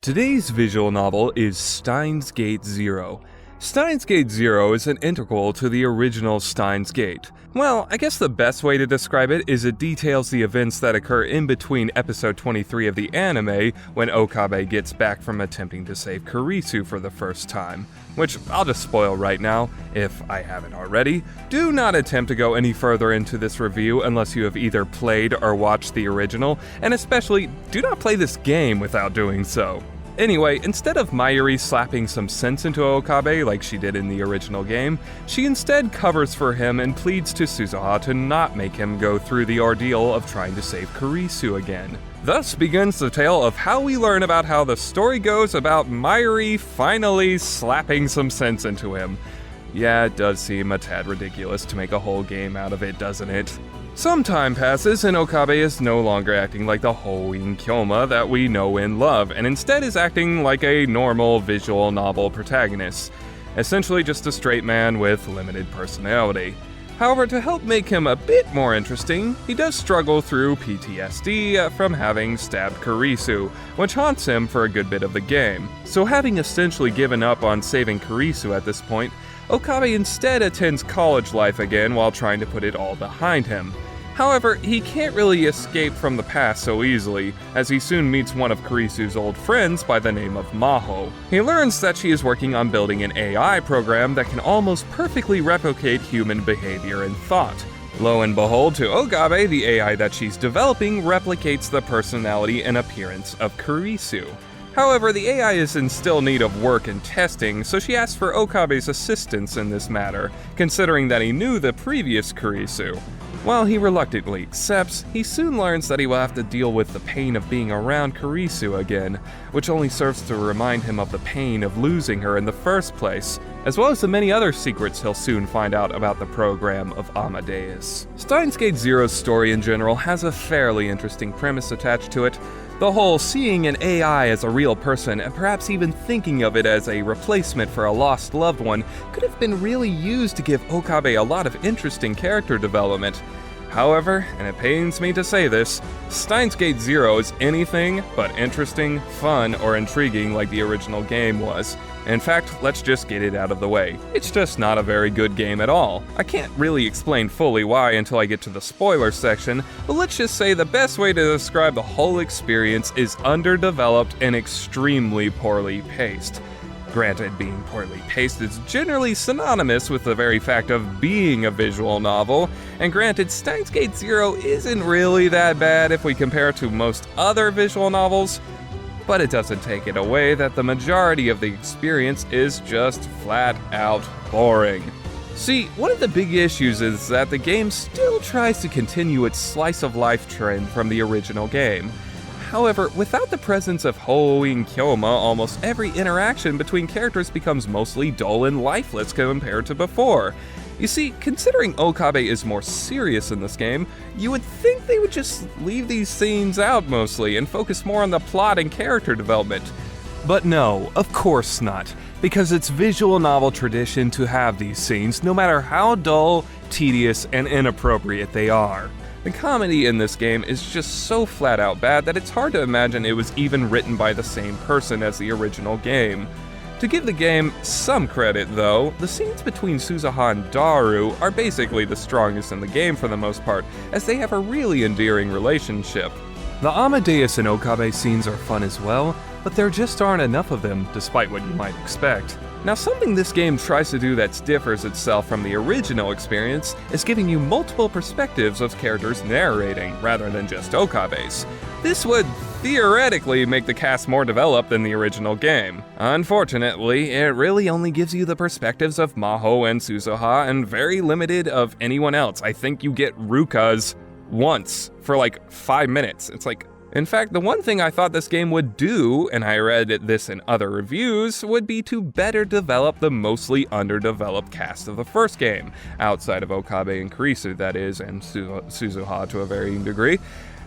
Today's visual novel is Steins Gate Zero. Steins Gate Zero is an integral to the original Steins Gate. Well, I guess the best way to describe it is it details the events that occur in between episode 23 of the anime when Okabe gets back from attempting to save Kurisu for the first time. Which I'll just spoil right now, if I haven't already. Do not attempt to go any further into this review unless you have either played or watched the original, and especially, do not play this game without doing so. Anyway, instead of Mayuri slapping some sense into Okabe like she did in the original game, she instead covers for him and pleads to Suzuha to not make him go through the ordeal of trying to save Kurisu again. Thus begins the tale of how we learn about how the story goes about Mayuri finally slapping some sense into him. Yeah, it does seem a tad ridiculous to make a whole game out of it, doesn't it? Some time passes and Okabe is no longer acting like the Hoin Kyoma that we know and love, and instead is acting like a normal visual novel protagonist. Essentially just a straight man with limited personality. However, to help make him a bit more interesting, he does struggle through PTSD from having stabbed Kurisu, which haunts him for a good bit of the game. So having essentially given up on saving Kurisu at this point, Okabe instead attends college life again while trying to put it all behind him. However, he can't really escape from the past so easily, as he soon meets one of Kurisu's old friends by the name of Maho. He learns that she is working on building an AI program that can almost perfectly replicate human behavior and thought. Lo and behold, to Okabe, the AI that she's developing replicates the personality and appearance of Kurisu. However, the AI is in still need of work and testing, so she asks for Okabe's assistance in this matter, considering that he knew the previous Kurisu. While he reluctantly accepts, he soon learns that he will have to deal with the pain of being around Kurisu again, which only serves to remind him of the pain of losing her in the first place, as well as the many other secrets he'll soon find out about the program of Amadeus. Steins Gate Zero's story in general has a fairly interesting premise attached to it. The whole seeing an AI as a real person, and perhaps even thinking of it as a replacement for a lost loved one, could have been really used to give Okabe a lot of interesting character development. However, and it pains me to say this, Steins Gate Zero is anything but interesting, fun, or intriguing like the original game was. In fact, let's just get it out of the way. It's just not a very good game at all. I can't really explain fully why until I get to the spoiler section, but let's just say the best way to describe the whole experience is underdeveloped and extremely poorly paced. Granted, being poorly paced is generally synonymous with the very fact of being a visual novel, and granted, Steins Gate Zero isn't really that bad if we compare it to most other visual novels, but it doesn't take it away that the majority of the experience is just flat out boring. See, one of the big issues is that the game still tries to continue its slice of life trend from the original game. However, without the presence of Hoin Kyoma, almost every interaction between characters becomes mostly dull and lifeless compared to before. You see, considering Okabe is more serious in this game, you would think they would just leave these scenes out mostly and focus more on the plot and character development. But no, of course not, because it's visual novel tradition to have these scenes no matter how dull, tedious, and inappropriate they are. The comedy in this game is just so flat out bad that it's hard to imagine it was even written by the same person as the original game. To give the game some credit though, the scenes between Suzuha and Daru are basically the strongest in the game for the most part, as they have a really endearing relationship. The Amadeus and Okabe scenes are fun as well, but there just aren't enough of them, despite what you might expect. Now, something this game tries to do that differs itself from the original experience is giving you multiple perspectives of characters narrating, rather than just Okabe's. This would theoretically make the cast more developed than the original game. Unfortunately, it really only gives you the perspectives of Maho and Suzuha and very limited of anyone else. I think you get Ruka's once for like 5 minutes. In fact, the one thing I thought this game would do, and I read this in other reviews, would be to better develop the mostly underdeveloped cast of the first game, outside of Okabe and Kurisu, that is, and Suzuha to a varying degree.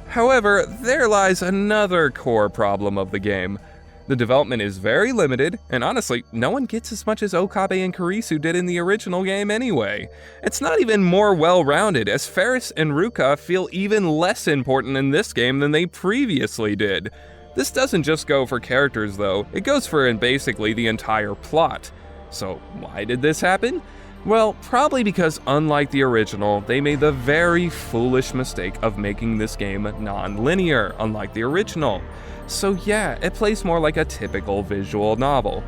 However, there lies another core problem of the game. The development is very limited, and honestly, no one gets as much as Okabe and Kurisu did in the original game anyway. It's not even more well-rounded, as Ferris and Ruka feel even less important in this game than they previously did. This doesn't just go for characters though, it goes for basically the entire plot. So why did this happen? Well, probably because unlike the original, they made the very foolish mistake of making this game non-linear, unlike the original. So yeah, it plays more like a typical visual novel.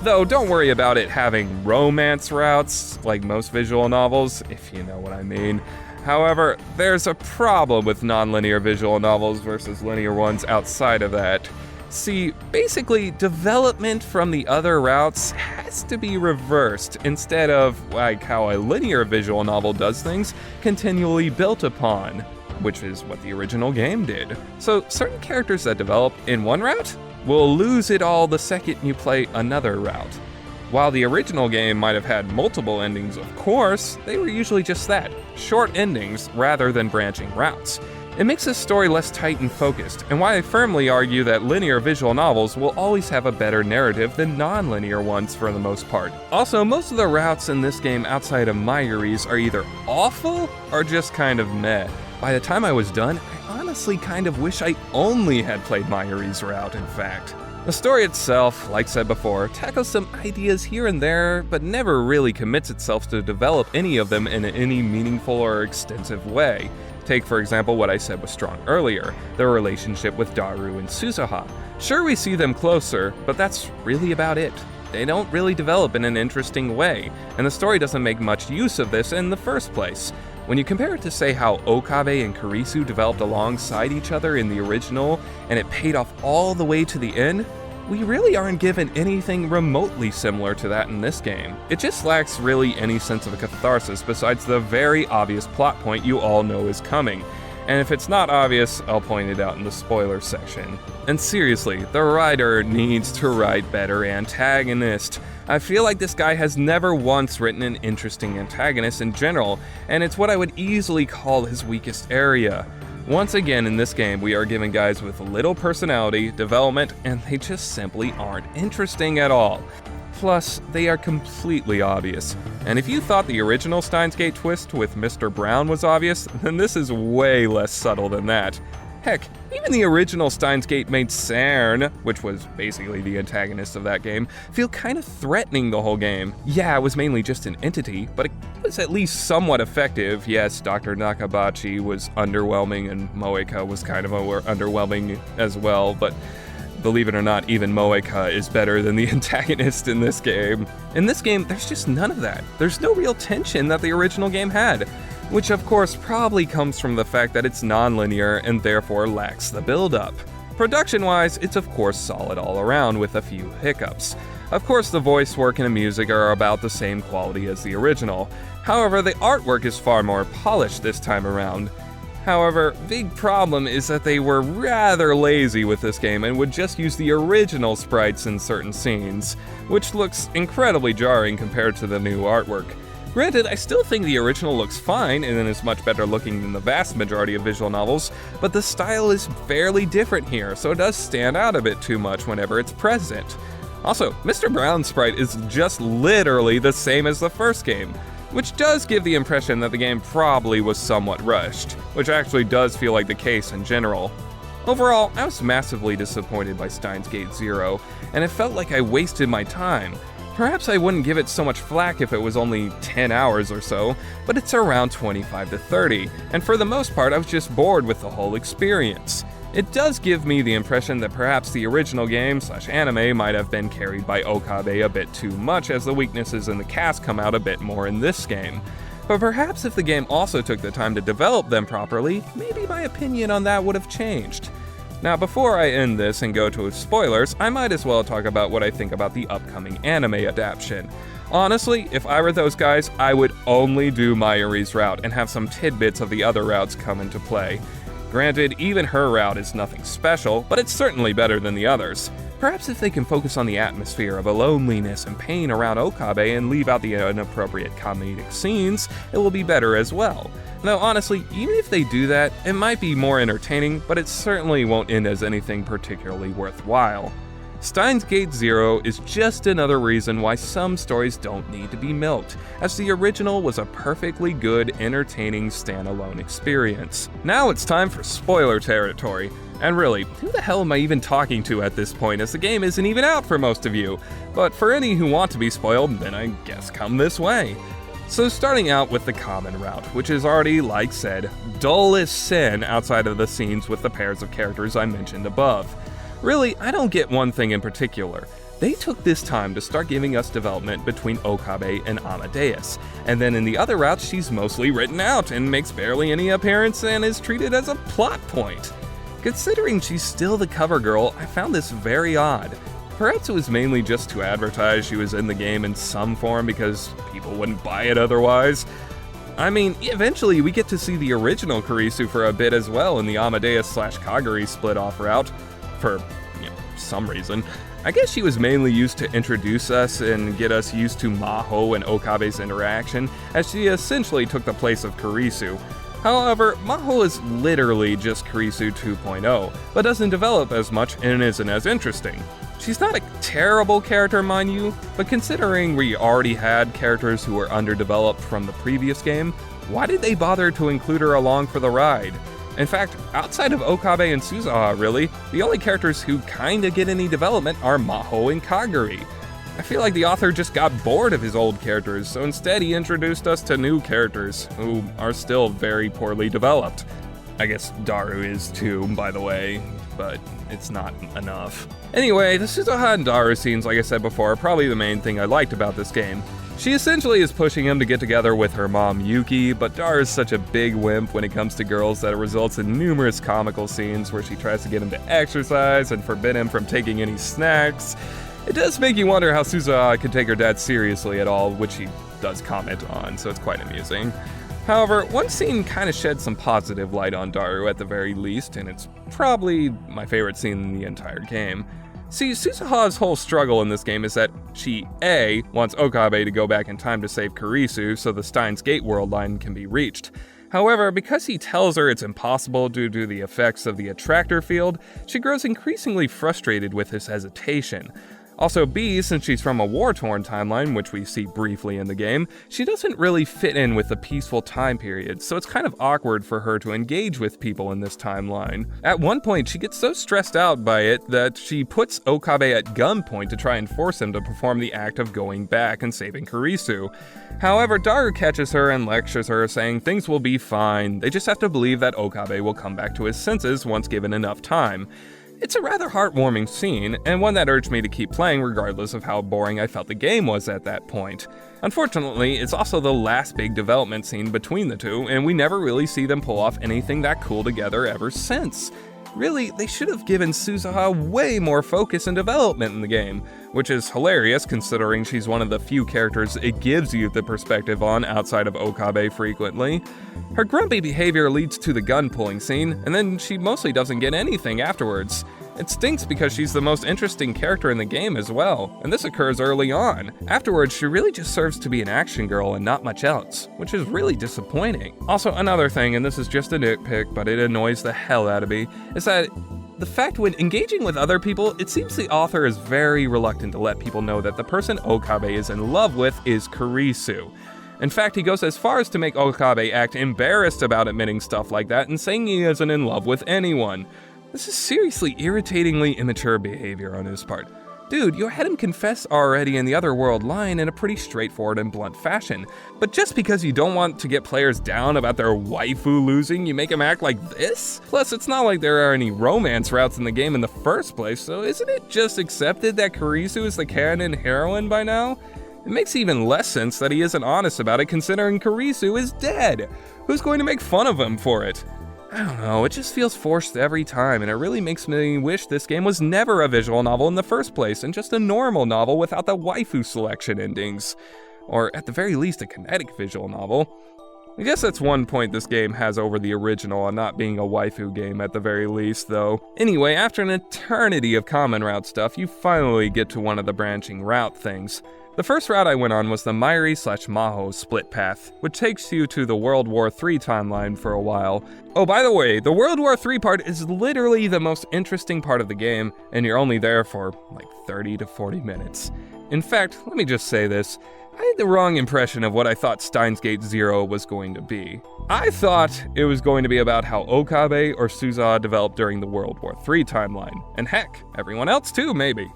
Though don't worry about it having romance routes, like most visual novels, if you know what I mean. However, there's a problem with non-linear visual novels versus linear ones outside of that. See, basically, development from the other routes has to be reversed instead of, like how a linear visual novel does things, continually built upon, which is what the original game did. So certain characters that develop in one route will lose it all the second you play another route. While the original game might have had multiple endings, of course, they were usually just that, short endings rather than branching routes. It makes the story less tight and focused, and why I firmly argue that linear visual novels will always have a better narrative than non-linear ones for the most part. Also, most of the routes in this game outside of Mayuri's are either awful or just kind of meh. By the time I was done, I honestly kind of wish I only had played Mayuri's route, in fact. The story itself, like said before, tackles some ideas here and there, but never really commits itself to develop any of them in any meaningful or extensive way. Take for example what I said was strong earlier, their relationship with Daru and Suzuha. Sure, we see them closer, but that's really about it. They don't really develop in an interesting way, and the story doesn't make much use of this in the first place. When you compare it to say how Okabe and Kurisu developed alongside each other in the original, and it paid off all the way to the end, we really aren't given anything remotely similar to that in this game. It just lacks really any sense of a catharsis besides the very obvious plot point you all know is coming. And if it's not obvious, I'll point it out in the spoiler section. And seriously, the writer needs to write better antagonists. I feel like this guy has never once written an interesting antagonist in general, and it's what I would easily call his weakest area. Once again in this game, we are given guys with little personality, development, and they just simply aren't interesting at all. Plus, they are completely obvious. And if you thought the original Steins Gate twist with Mr. Brown was obvious, then this is way less subtle than that. Heck, even the original Steins Gate made Cern, which was basically the antagonist of that game, feel kind of threatening the whole game. Yeah, it was mainly just an entity, but it was at least somewhat effective. Yes, Dr. Nakabachi was underwhelming and Moeka was kind of underwhelming as well, but believe it or not, even Moeka is better than the antagonist in this game. In this game, there's just none of that. There's no real tension that the original game had, which of course probably comes from the fact that it's non-linear and therefore lacks the build-up. Production-wise, it's of course solid all around with a few hiccups. Of course, the voice work and the music are about the same quality as the original. However, the artwork is far more polished this time around. However, big problem is that they were rather lazy with this game and would just use the original sprites in certain scenes, which looks incredibly jarring compared to the new artwork. Granted, I still think the original looks fine and is much better looking than the vast majority of visual novels, but the style is fairly different here, so it does stand out a bit too much whenever it's present. Also, Mr. Brown's sprite is just literally the same as the first game, which does give the impression that the game probably was somewhat rushed, which actually does feel like the case in general. Overall, I was massively disappointed by Steins Gate Zero, and it felt like I wasted my time. Perhaps I wouldn't give it so much flack if it was only 10 hours or so, but it's around 25 to 30, and for the most part I was just bored with the whole experience. It does give me the impression that perhaps the original game/anime might have been carried by Okabe a bit too much as the weaknesses in the cast come out a bit more in this game. But perhaps if the game also took the time to develop them properly, maybe my opinion on that would have changed. Now before I end this and go to spoilers, I might as well talk about what I think about the upcoming anime adaptation. Honestly, if I were those guys, I would only do Mayuri's route and have some tidbits of the other routes come into play. Granted, even her route is nothing special, but it's certainly better than the others. Perhaps if they can focus on the atmosphere of a loneliness and pain around Okabe and leave out the inappropriate comedic scenes, it will be better as well. Though honestly, even if they do that, it might be more entertaining, but it certainly won't end as anything particularly worthwhile. Steins Gate Zero is just another reason why some stories don't need to be milked, as the original was a perfectly good, entertaining standalone experience. Now it's time for spoiler territory. And really, who the hell am I even talking to at this point, as the game isn't even out for most of you? But for any who want to be spoiled, then I guess come this way. So starting out with the common route, which is already, like said, dull as sin outside of the scenes with the pairs of characters I mentioned above. Really, I don't get one thing in particular. They took this time to start giving us development between Okabe and Amadeus, and then in the other routes she's mostly written out and makes barely any appearance and is treated as a plot point. Considering she's still the cover girl, I found this very odd. Perhaps it was mainly just to advertise she was in the game in some form because people wouldn't buy it otherwise. I mean, eventually we get to see the original Kurisu for a bit as well in the Amadeus/Kagari split-off route, for, some reason. I guess she was mainly used to introduce us and get us used to Maho and Okabe's interaction, as she essentially took the place of Kurisu. However, Maho is literally just Kurisu 2.0, but doesn't develop as much and isn't as interesting. She's not a terrible character, mind you, but considering we already had characters who were underdeveloped from the previous game, why did they bother to include her along for the ride? In fact, outside of Okabe and Suzuha really, the only characters who kinda get any development are Maho and Kagari. I feel like the author just got bored of his old characters, so instead he introduced us to new characters, who are still very poorly developed. I guess Daru is too, by the way, but it's not enough. Anyway, the Suzuha and Daru scenes, like I said before, are probably the main thing I liked about this game. She essentially is pushing him to get together with her mom Yuki, but Daru is such a big wimp when it comes to girls that it results in numerous comical scenes where she tries to get him to exercise and forbid him from taking any snacks. It does make you wonder how Suzuha could take her dad seriously at all, which he does comment on, so it's quite amusing. However, one scene kind of sheds some positive light on Daru at the very least, and it's probably my favorite scene in the entire game. See, Suzuha's whole struggle in this game is that she, A, wants Okabe to go back in time to save Kurisu so the Steins Gate world line can be reached. However, because he tells her it's impossible due to the effects of the attractor field, she grows increasingly frustrated with his hesitation. Also B, since she's from a war-torn timeline, which we see briefly in the game, she doesn't really fit in with the peaceful time period, so it's kind of awkward for her to engage with people in this timeline. At one point, she gets so stressed out by it that she puts Okabe at gunpoint to try and force him to perform the act of going back and saving Kurisu. However, Daru catches her and lectures her, saying things will be fine, they just have to believe that Okabe will come back to his senses once given enough time. It's a rather heartwarming scene, and one that urged me to keep playing regardless of how boring I felt the game was at that point. Unfortunately, it's also the last big development scene between the two, and we never really see them pull off anything that cool together ever since. Really, they should have given Suzuha way more focus and development in the game, which is hilarious considering she's one of the few characters it gives you the perspective on outside of Okabe frequently. Her grumpy behavior leads to the gun-pulling scene, and then she mostly doesn't get anything afterwards. It stinks because she's the most interesting character in the game as well, and this occurs early on. Afterwards, she really just serves to be an action girl and not much else, which is really disappointing. Also, another thing, and this is just a nitpick, but it annoys the hell out of me, is that the fact when engaging with other people, it seems the author is very reluctant to let people know that the person Okabe is in love with is Kurisu. In fact, he goes as far as to make Okabe act embarrassed about admitting stuff like that and saying he isn't in love with anyone. This is seriously irritatingly immature behavior on his part. Dude, you had him confess already in the Otherworld line in a pretty straightforward and blunt fashion, but just because you don't want to get players down about their waifu losing, you make him act like this? Plus, it's not like there are any romance routes in the game in the first place, so isn't it just accepted that Kurisu is the canon heroine by now? It makes even less sense that he isn't honest about it considering Kurisu is dead. Who's going to make fun of him for it? I don't know, it just feels forced every time, and it really makes me wish this game was never a visual novel in the first place, and just a normal novel without the waifu selection endings. Or at the very least, a kinetic visual novel. I guess that's one point this game has over the original on not being a waifu game at the very least, though. Anyway, after an eternity of common route stuff, you finally get to one of the branching route things. The first route I went on was the Mayuri/Maho split path, which takes you to the World War III timeline for a while. Oh, by the way, the World War III part is literally the most interesting part of the game, and you're only there for like 30 to 40 minutes. In fact, let me just say this. I had the wrong impression of what I thought Steins Gate Zero was going to be. I thought it was going to be about how Okabe or Suza developed during the World War III timeline. And heck, everyone else too, maybe.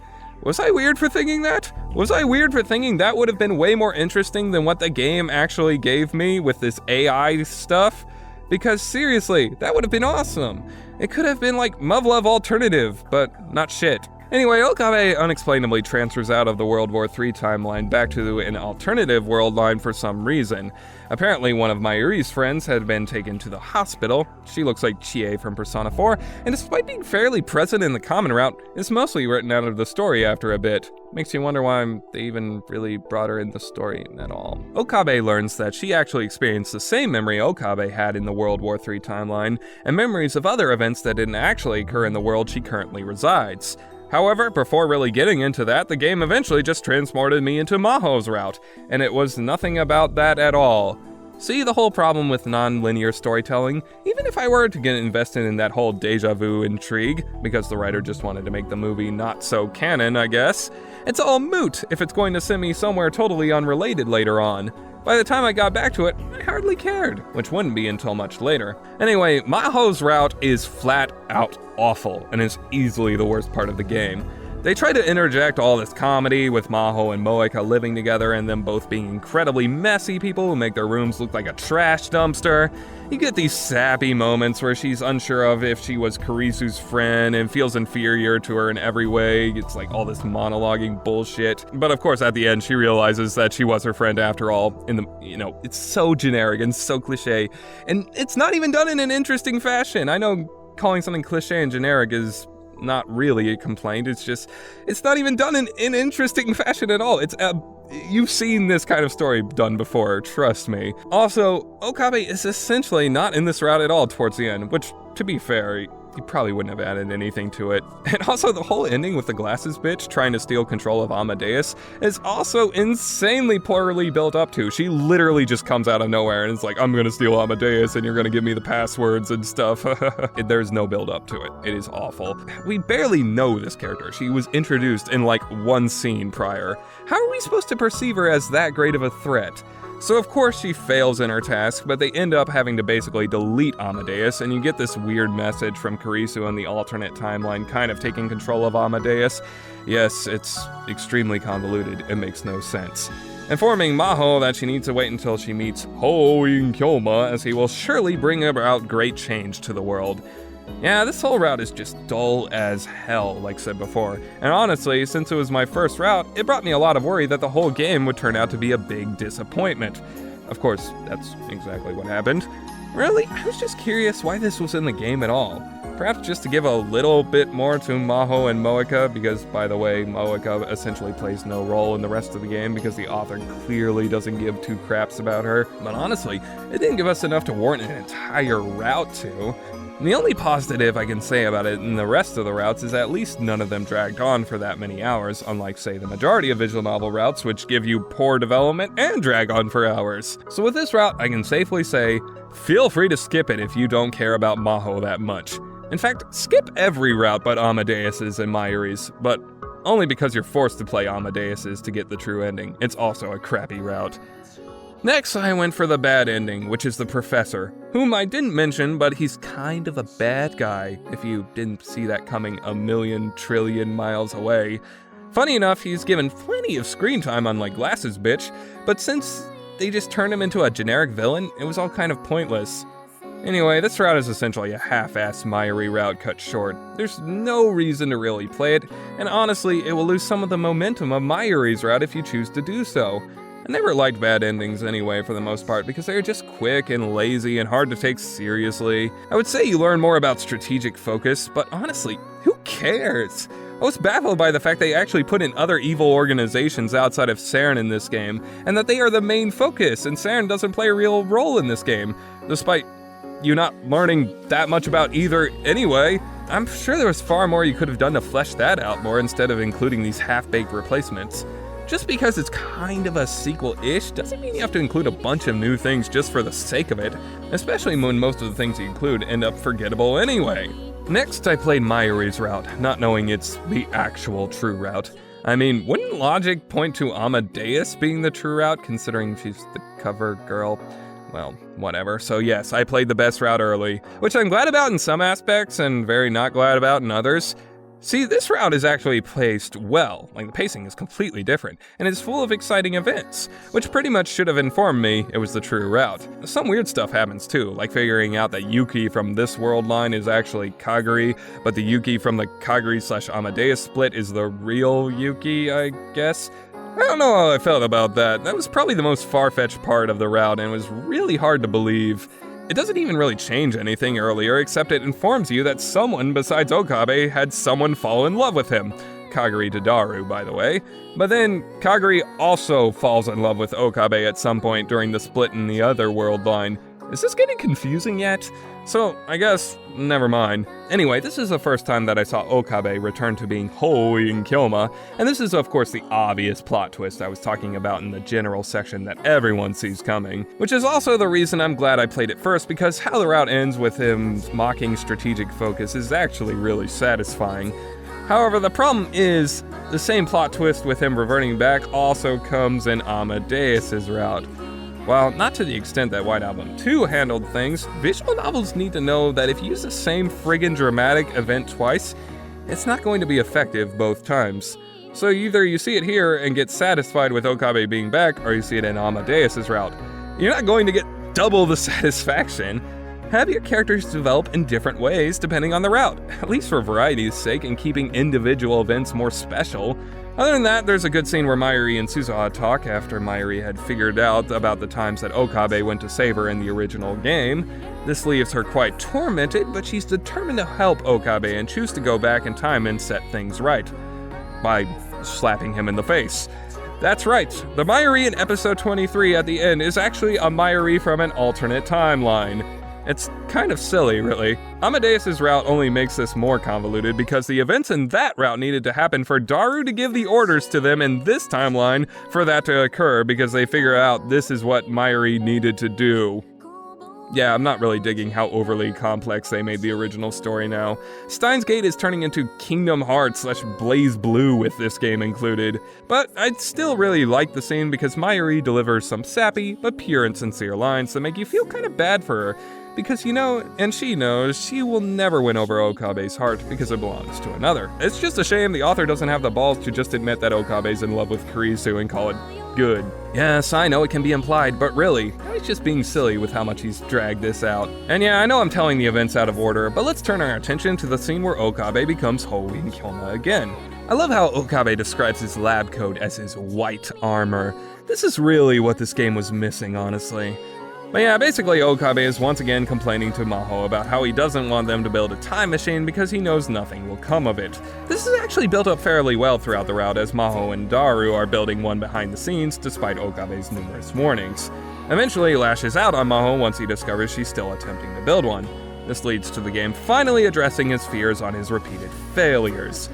Was I weird for thinking that? Was I weird for thinking that would have been way more interesting than what the game actually gave me with this AI stuff? Because seriously, that would have been awesome. It could have been like Muv-Luv alternative, but not shit. Anyway, Okabe unexplainably transfers out of the World War III timeline back to an alternative world line for some reason. Apparently, one of Mayuri's friends had been taken to the hospital. She looks like Chie from Persona 4, and despite being fairly present in the common route, is mostly written out of the story after a bit. Makes you wonder why they even really brought her in the story at all. Okabe learns that she actually experienced the same memory Okabe had in the World War III timeline, and memories of other events that didn't actually occur in the world she currently resides. However, before really getting into that, the game eventually just transported me into Maho's route, and it was nothing about that at all. See the whole problem with non-linear storytelling? Even if I were to get invested in that whole deja vu intrigue, because the writer just wanted to make the movie not so canon, I guess, it's all moot if it's going to send me somewhere totally unrelated later on. By the time I got back to it, I hardly cared, which wouldn't be until much later. Anyway, Maho's route is flat out awful, and is easily the worst part of the game. They try to interject all this comedy with Maho and Moeka living together and them both being incredibly messy people who make their rooms look like a trash dumpster. You get these sappy moments where she's unsure of if she was Karisu's friend and feels inferior to her in every way. It's like all this monologuing bullshit. But of course, at the end, she realizes that she was her friend after all. It's so generic and so cliche. And it's not even done in an interesting fashion. I know calling something cliche and generic is not really a complaint. It's not even done in an interesting fashion at all. You've seen this kind of story done before, trust me. Also, Okabe is essentially not in this route at all towards the end, which, to be fair, you probably wouldn't have added anything to it. And also, the whole ending with the glasses bitch trying to steal control of Amadeus is also insanely poorly built up to. She literally just comes out of nowhere and it's like, I'm gonna steal Amadeus and you're gonna give me the passwords and stuff. There's no build up to it. It is awful. We barely know this character. She was introduced in like one scene prior. How are we supposed to perceive her as that great of a threat? So of course she fails in her task, but they end up having to basically delete Amadeus, and you get this weird message from Karisu in the alternate timeline kind of taking control of Amadeus. Yes, it's extremely convoluted, it makes no sense. Informing Maho that she needs to wait until she meets Hoin Kyoma, as he will surely bring about great change to the world. Yeah, this whole route is just dull as hell, like said before. And honestly, since it was my first route, it brought me a lot of worry that the whole game would turn out to be a big disappointment. Of course, that's exactly what happened. Really, I was just curious why this was in the game at all. Perhaps just to give a little bit more to Maho and Moeka, because, by the way, Moeka essentially plays no role in the rest of the game because the author clearly doesn't give two craps about her. But honestly, it didn't give us enough to warrant an entire route to. And the only positive I can say about it in the rest of the routes is at least none of them dragged on for that many hours, unlike, say, the majority of visual novel routes, which give you poor development and drag on for hours. So with this route, I can safely say, feel free to skip it if you don't care about Maho that much. In fact, skip every route but Amadeus's and Mayuri's, but only because you're forced to play Amadeus's to get the true ending. It's also a crappy route. Next, I went for the bad ending, which is the Professor, whom I didn't mention, but he's kind of a bad guy, if you didn't see that coming a million trillion miles away. Funny enough, he's given plenty of screen time unlike Glasses Bitch, but since they just turned him into a generic villain, it was all kind of pointless. Anyway, this route is essentially a half-assed Mayuri route cut short. There's no reason to really play it, and honestly, it will lose some of the momentum of Mayuri's route if you choose to do so. I never liked bad endings anyway for the most part because they're just quick and lazy and hard to take seriously. I would say you learn more about strategic focus, but honestly, who cares? I was baffled by the fact they actually put in other evil organizations outside of Saren in this game, and that they are the main focus, and Saren doesn't play a real role in this game, despite you not learning that much about either anyway. I'm sure there was far more you could have done to flesh that out more instead of including these half-baked replacements. Just because it's kind of a sequel-ish doesn't mean you have to include a bunch of new things just for the sake of it, especially when most of the things you include end up forgettable anyway. Next, I played Mayuri's route, not knowing it's the actual true route. I mean, wouldn't logic point to Amadeus being the true route, considering she's the cover girl? Well, whatever. So yes, I played the best route early, which I'm glad about in some aspects and very not glad about in others. See, this route is actually paced well, like the pacing is completely different, and it's full of exciting events, which pretty much should have informed me it was the true route. Some weird stuff happens too, like figuring out that Yuki from this world line is actually Kaguri, but the Yuki from the Kaguri/Amadeus split is the real Yuki, I guess? I don't know how I felt about that. That was probably the most far-fetched part of the route, and it was really hard to believe. It doesn't even really change anything earlier, except it informs you that someone besides Okabe had someone fall in love with him. Kaguri to Daru, by the way. But then, Kaguri also falls in love with Okabe at some point during the split in the other world line. Is this getting confusing yet? So, I guess, never mind. Anyway, this is the first time that I saw Okabe return to being Hoi in Kyoma, and this is of course the obvious plot twist I was talking about in the general section that everyone sees coming, which is also the reason I'm glad I played it first, because how the route ends with him mocking strategic focus is actually really satisfying. However, the problem is, the same plot twist with him reverting back also comes in Amadeus's route. While not to the extent that White Album 2 handled things, visual novels need to know that if you use the same friggin' dramatic event twice, it's not going to be effective both times. So either you see it here and get satisfied with Okabe being back, or you see it in Amadeus's route. You're not going to get double the satisfaction. Have your characters develop in different ways depending on the route, at least for variety's sake and keeping individual events more special. Other than that, there's a good scene where Mayuri and Suzuha talk after Mayuri had figured out about the times that Okabe went to save her in the original game. This leaves her quite tormented, but she's determined to help Okabe and choose to go back in time and set things right by slapping him in the face. That's right, the Mayuri in episode 23 at the end is actually a Mayuri from an alternate timeline. It's kind of silly, really. Amadeus's route only makes this more convoluted because the events in that route needed to happen for Daru to give the orders to them in this timeline for that to occur, because they figure out this is what Mayuri needed to do. Yeah, I'm not really digging how overly complex they made the original story now. Steins Gate is turning into Kingdom Hearts / Blaze Blue with this game included. But I'd still really like the scene because Mayuri delivers some sappy but pure and sincere lines that make you feel kind of bad for her. Because you know, and she knows, she will never win over Okabe's heart because it belongs to another. It's just a shame the author doesn't have the balls to just admit that Okabe's in love with Kurisu and call it good. Yes, I know it can be implied, but really, he's just being silly with how much he's dragged this out. And yeah, I know I'm telling the events out of order, but let's turn our attention to the scene where Okabe becomes Hoi in Kyoma again. I love how Okabe describes his lab coat as his white armor. This is really what this game was missing, honestly. But yeah, basically Okabe is once again complaining to Maho about how he doesn't want them to build a time machine because he knows nothing will come of it. This is actually built up fairly well throughout the route, as Maho and Daru are building one behind the scenes despite Okabe's numerous warnings. Eventually he lashes out on Maho once he discovers she's still attempting to build one. This leads to the game finally addressing his fears on his repeated failures.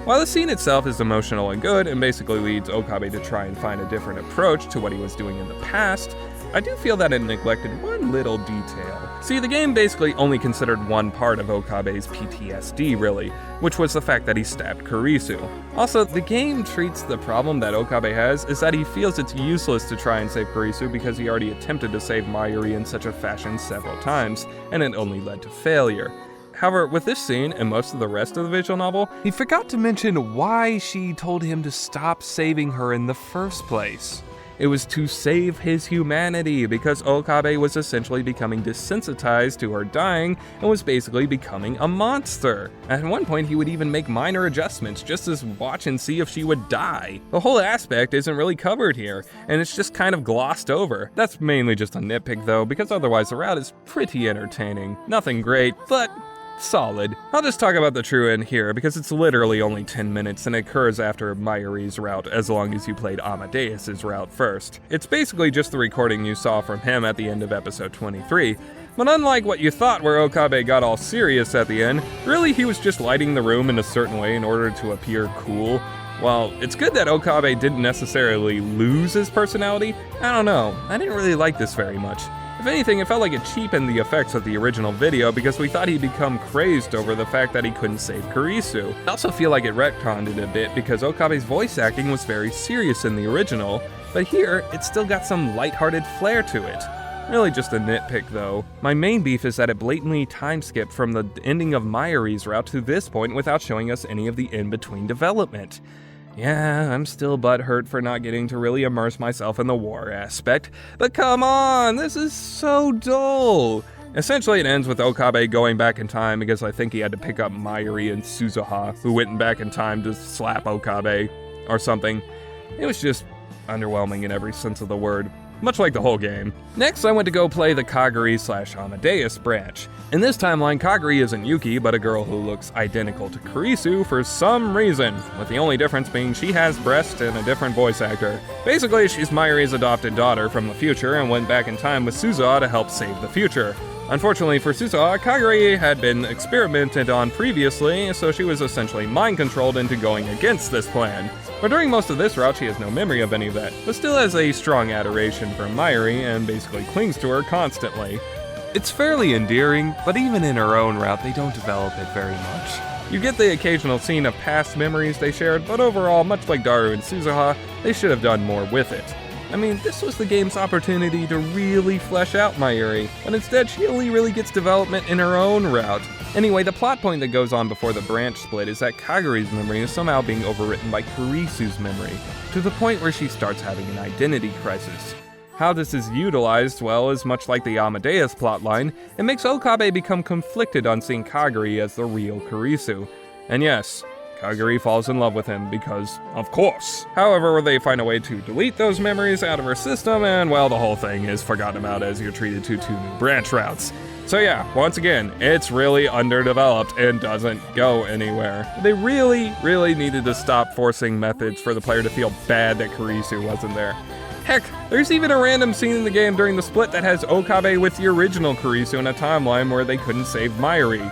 While the scene itself is emotional and good and basically leads Okabe to try and find a different approach to what he was doing in the past, I do feel that it neglected one little detail. See, the game basically only considered one part of Okabe's PTSD, really, which was the fact that he stabbed Kurisu. Also, the game treats the problem that Okabe has is that he feels it's useless to try and save Kurisu because he already attempted to save Mayuri in such a fashion several times, and it only led to failure. However, with this scene and most of the rest of the visual novel, he forgot to mention why she told him to stop saving her in the first place. It was to save his humanity, because Okabe was essentially becoming desensitized to her dying and was basically becoming a monster. At one point, he would even make minor adjustments just to watch and see if she would die. The whole aspect isn't really covered here, and it's just kind of glossed over. That's mainly just a nitpick though, because otherwise the route is pretty entertaining. Nothing great, but solid. I'll just talk about the true end here because it's literally only 10 minutes and it occurs after Mayuri's route as long as you played Amadeus's route first. It's basically just the recording you saw from him at the end of episode 23. But unlike what you thought where Okabe got all serious at the end, really he was just lighting the room in a certain way in order to appear cool. While it's good that Okabe didn't necessarily lose his personality, I don't know, I didn't really like this very much. If anything, it felt like it cheapened the effects of the original video because we thought he'd become crazed over the fact that he couldn't save Kurisu. I also feel like it retconned it a bit because Okabe's voice acting was very serious in the original, but here, it's still got some lighthearted flair to it. Really just a nitpick though. My main beef is that it blatantly time-skipped from the ending of Mayuri's route to this point without showing us any of the in-between development. Yeah, I'm still butthurt for not getting to really immerse myself in the war aspect, but come on, this is so dull! Essentially, it ends with Okabe going back in time because I think he had to pick up Mayuri and Suzuha, who went back in time to slap Okabe, or something. It was just underwhelming in every sense of the word. Much like the whole game. Next, I went to go play the Kaguri/Amadeus branch. In this timeline, Kaguri isn't Yuki, but a girl who looks identical to Kurisu for some reason, with the only difference being she has breasts and a different voice actor. Basically, she's Mayuri's adopted daughter from the future and went back in time with Suzuha to help save the future. Unfortunately for Suzuha, Kaguri had been experimented on previously, so she was essentially mind-controlled into going against this plan. But during most of this route, she has no memory of any of that, but still has a strong adoration for Mayuri and basically clings to her constantly. It's fairly endearing, but even in her own route, they don't develop it very much. You get the occasional scene of past memories they shared, but overall, much like Daru and Suzuha, they should have done more with it. I mean, this was the game's opportunity to really flesh out Mayuri, but instead she only really gets development in her own route. Anyway, the plot point that goes on before the branch split is that Kaguri's memory is somehow being overwritten by Kurisu's memory, to the point where she starts having an identity crisis. How this is utilized, well, is much like the Amadeus plotline. It makes Okabe become conflicted on seeing Kaguri as the real Kurisu. And yes, Kaguri falls in love with him because, of course. However, they find a way to delete those memories out of her system, and well, the whole thing is forgotten about as you're treated to 2 new branch routes. So yeah, once again, it's really underdeveloped and doesn't go anywhere. They really needed to stop forcing methods for the player to feel bad that Kurisu wasn't there. Heck, there's even a random scene in the game during the split that has Okabe with the original Kurisu in a timeline where they couldn't save Mayuri.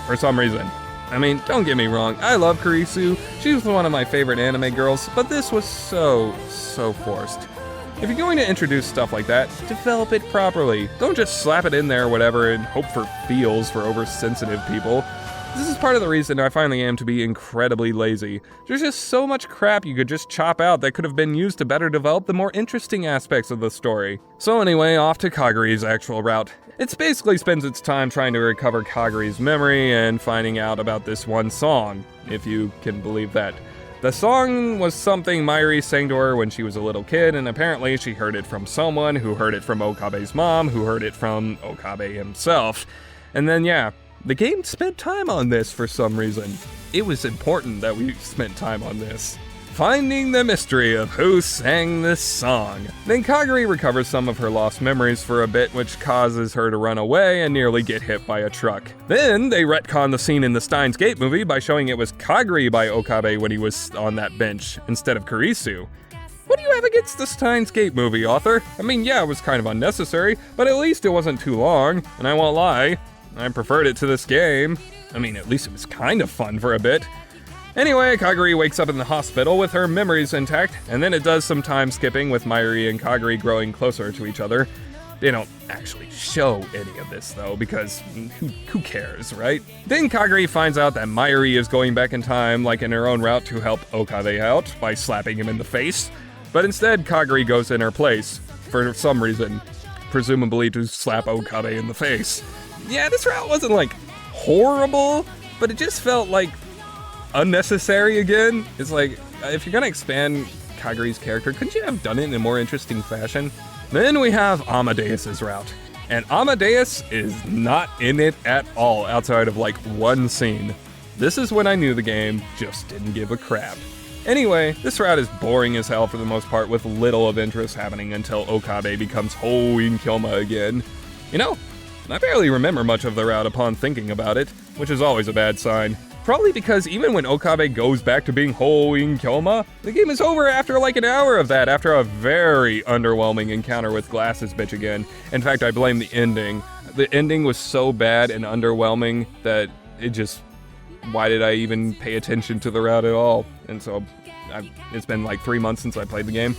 For some reason. I mean, don't get me wrong, I love Kurisu, she was one of my favorite anime girls, but this was so forced. If you're going to introduce stuff like that, develop it properly. Don't just slap it in there or whatever and hope for feels for oversensitive people. This is part of the reason I finally am to be incredibly lazy. There's just so much crap you could just chop out that could have been used to better develop the more interesting aspects of the story. So anyway, off to Kaguri's actual route. It basically spends its time trying to recover Kaguri's memory and finding out about this one song, if you can believe that. The song was something Mayuri sang to her when she was a little kid, and apparently she heard it from someone who heard it from Okabe's mom, who heard it from Okabe himself. And then yeah, the game spent time on this for some reason. It was important that we spent time on this. Finding the mystery of who sang this song. Then Kaguri recovers some of her lost memories for a bit, which causes her to run away and nearly get hit by a truck. Then they retcon the scene in the Steins Gate movie by showing it was Kaguri by Okabe when he was on that bench, instead of Kurisu. What do you have against the Steins Gate movie, author? I mean, yeah, it was kind of unnecessary, but at least it wasn't too long, and I won't lie, I preferred it to this game. I mean, at least it was kind of fun for a bit. Anyway, Kaguri wakes up in the hospital with her memories intact, and then it does some time skipping with Mayuri and Kaguri growing closer to each other. They don't actually show any of this though, because who cares, right? Then Kaguri finds out that Mayuri is going back in time, like in her own route, to help Okabe out by slapping him in the face. But instead, Kaguri goes in her place, for some reason, presumably to slap Okabe in the face. Yeah, this route wasn't like horrible, but it just felt like unnecessary again. It's like, if you're gonna expand Kaguri's character, couldn't you have done it in a more interesting fashion? Then we have Amadeus's route. And Amadeus is not in it at all outside of like one scene. This is when I knew the game just didn't give a crap. Anyway, this route is boring as hell for the most part, with little of interest happening until Okabe becomes Hoin Kyoma again. You know, I barely remember much of the route upon thinking about it, which is always a bad sign. Probably because even when Okabe goes back to being Hoin Kyoma, the game is over after like an hour of that, after a very underwhelming encounter with Glasses Bitch again. In fact, I blame the ending. The ending was so bad and underwhelming that it just, why did I even pay attention to the route at all? And so it's been like 3 months since I played the game,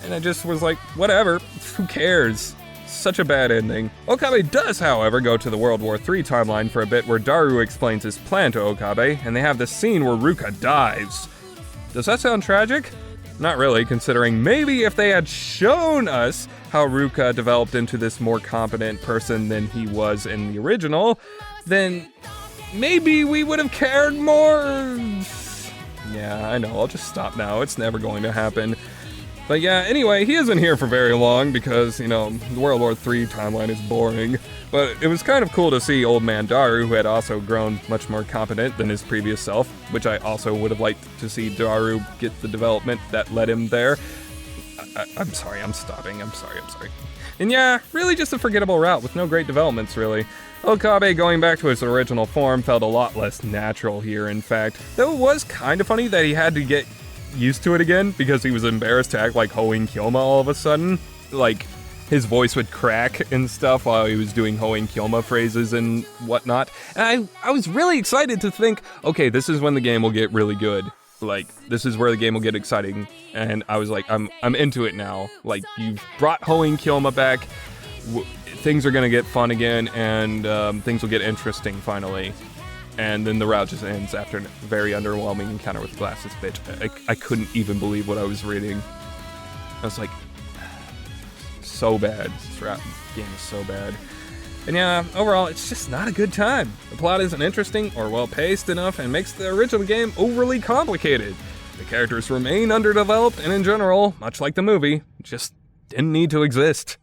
and I just was like, whatever, who cares? Such a bad ending. Okabe does, however, go to the World War III timeline for a bit where Daru explains his plan to Okabe, and they have this scene where Ruka dies. Does that sound tragic? Not really, considering maybe if they had shown us how Ruka developed into this more competent person than he was in the original, then maybe we would have cared more. Yeah, I know, I'll just stop now. It's never going to happen. But yeah, anyway, he isn't here for very long because, the World War III timeline is boring. But it was kind of cool to see old man Daru, who had also grown much more competent than his previous self, which I also would have liked to see Daru get the development that led him there. I'm sorry, I'm stopping. I'm sorry. And yeah, really just a forgettable route with no great developments, really. Okabe going back to his original form felt a lot less natural here, in fact. Though it was kind of funny that he had to get used to it again because he was embarrassed to act like Hoen Kyoma all of a sudden. Like, his voice would crack and stuff while he was doing Hoen Kyoma phrases and whatnot. And I was really excited to think, okay, this is when the game will get really good. Like, this is where the game will get exciting. And I was like, I'm into it now. Like, you've brought Hoen Kyoma back. Things are gonna get fun again, and things will get interesting finally. And then the route just ends after a very underwhelming encounter with Glasses Bitch. I couldn't even believe what I was reading. I was like, so bad. This game is so bad. And yeah, overall, it's just not a good time. The plot isn't interesting or well-paced enough and makes the original game overly complicated. The characters remain underdeveloped and in general, much like the movie, just didn't need to exist.